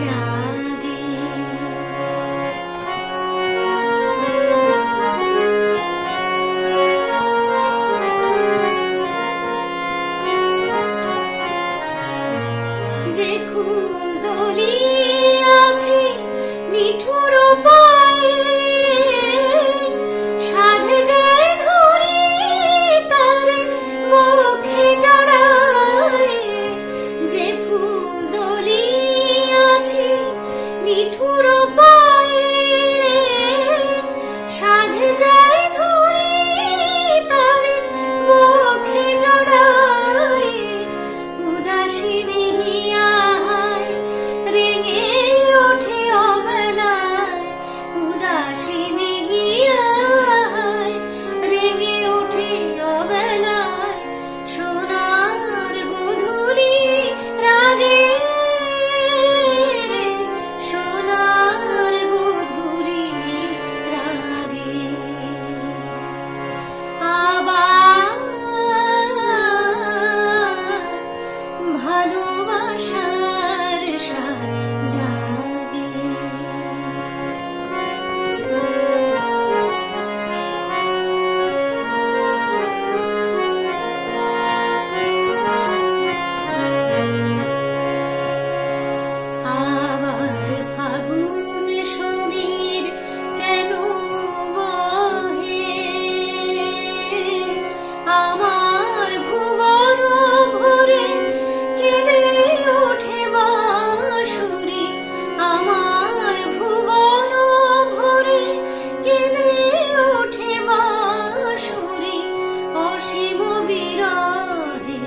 জাগে। যে ফুল দলিয়াছি নিঠুর পায়ে, সাধে যায় ধরি তার বক্ষে জড়ায়। যে ফুল দলিয়াছি নিঠুর পায়ে, সাধে যায় ধরি তার বক্ষে জড়ায়। উদাসিনী রেঙে ওঠে অবেলায়, উদাসিনী রেঙে ওঠে অবেলায়। সোনার গোধূলি রাগে, সোনার গোধূলি রাগে। আবার ভালোবাসার স্বাদ জাগে। আবার ফাগুন সমীর কেন বহে, আমার ভুবন ভরে কেঁদে ওঠে বাঁশুরি। আমার ভুবন ভরে কেঁদে ওঠে বাঁশুরি। অসীম বিরহে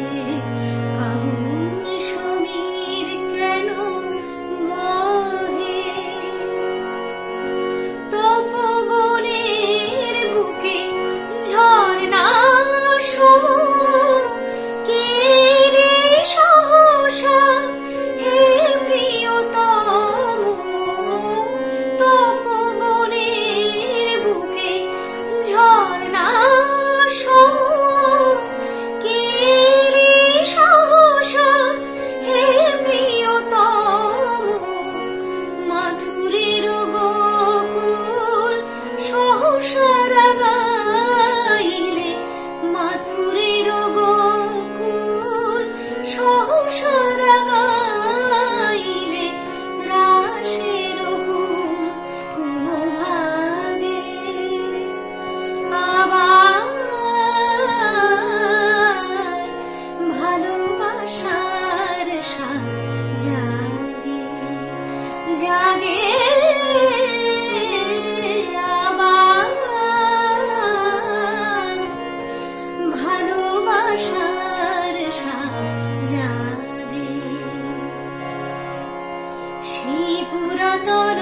ফাগুন সমীর কেন বহে। তপবনের বুকে ঝর্ণা সম কে রে সহসা হে প্রিয়তম। তপবনের বুকে ঝর্ণা সম কে রে সহসা হে প্রিয়তম। মাথুরের গোকুল সহসা রাগাইলে, মাথুরের গোকুল সহসা রাগাইলে। রাসের কুম ভাগে, আবার ভালোবাসার স্বাদ জাগে, জাগে। আবার ভালোবাসার স্বাদ জাগে। সেই পুরাতন